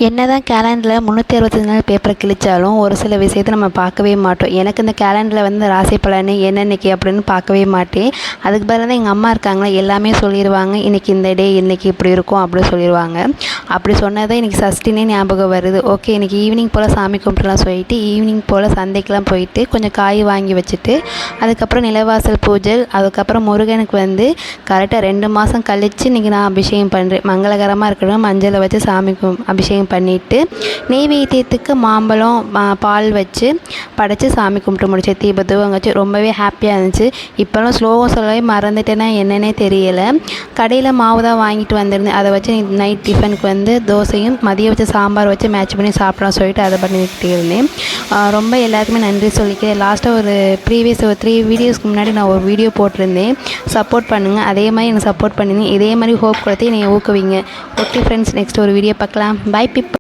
என்னதான் கேலண்டரில் 365 நாள் பேப்பரை கிழிச்சாலும் ஒரு சில விஷயத்தை நம்ம பார்க்கவே மாட்டோம். எனக்கு இந்த கேலண்டரில் வந்து ராசி பலன் என்னென்னைக்கு அப்படின்னு பார்க்கவே மாட்டேன். அதுக்கு பதிலாக தான் எங்கள் அம்மா இருக்காங்களா, எல்லாமே சொல்லிடுவாங்க. இன்றைக்கி இந்த டே இன்றைக்கி இப்படி இருக்கும் அப்படி சொல்லிடுவாங்க. அப்படி சொன்னதான் இன்றைக்கி சஷ்டினே ஞாபகம் வருது. ஓகே, இன்றைக்கி ஈவினிங் போல் சாமி கும்பிட்டுலாம் சொல்லிட்டு ஈவினிங் போல் சந்தைக்கெலாம் போயிட்டு கொஞ்சம் காய் வாங்கி வச்சுட்டு அதுக்கப்புறம் நிலவாசல் பூஜை, அதுக்கப்புறம் முருகனுக்கு வந்து கரெக்டாக 2 மாதம் கழித்து இன்றைக்கி நான் அபிஷேகம் பண்ணுறேன். மங்களகரமாக இருக்கணும், மஞ்சளை வச்சு சாமி அபிஷேகம் பண்ணிவிட்டு நெய்வேத்தியத்துக்கு மாம்பழம் பால் வச்சு படைச்சி சாமி கும்பிட்டு முடிச்சேன். தீபத்தூவம் வச்சு ரொம்பவே ஹாப்பியாக இருந்துச்சு. இப்போலாம் ஸ்லோகம் சொல்லவே மறந்துட்டேன்னா என்னன்னே தெரியலை. கடையில் மாவு தான் வாங்கிட்டு வந்திருந்தேன். அதை வச்சு நைட் டிஃபனுக்கு வந்து தோசையும் மதியம் வச்சு சாம்பார் வச்சு மேட்ச் பண்ணி சாப்பிடலாம் சொல்லிட்டு அதை பண்ணிக்கிட்டே இருந்தேன். ரொம்ப எல்லாருக்குமே நன்றி சொல்லிக்கிறேன். லாஸ்ட்டாக ஒரு ப்ரீவியஸ் ஒரு 3 வீடியோஸ்க்கு முன்னாடி நான் ஒரு வீடியோ போட்டிருந்தேன். சப்போர்ட் பண்ணுங்கள், அதே மாதிரி எனக்கு சப்போர்ட் பண்ணுங்க. இதே மாதிரி ஹோப் கொடுத்து என்னை ஊக்குவிங்க. ஓகே ஃப்ரெண்ட்ஸ், நெக்ஸ்ட் ஒரு வீடியோ பார்க்கலாம். பை.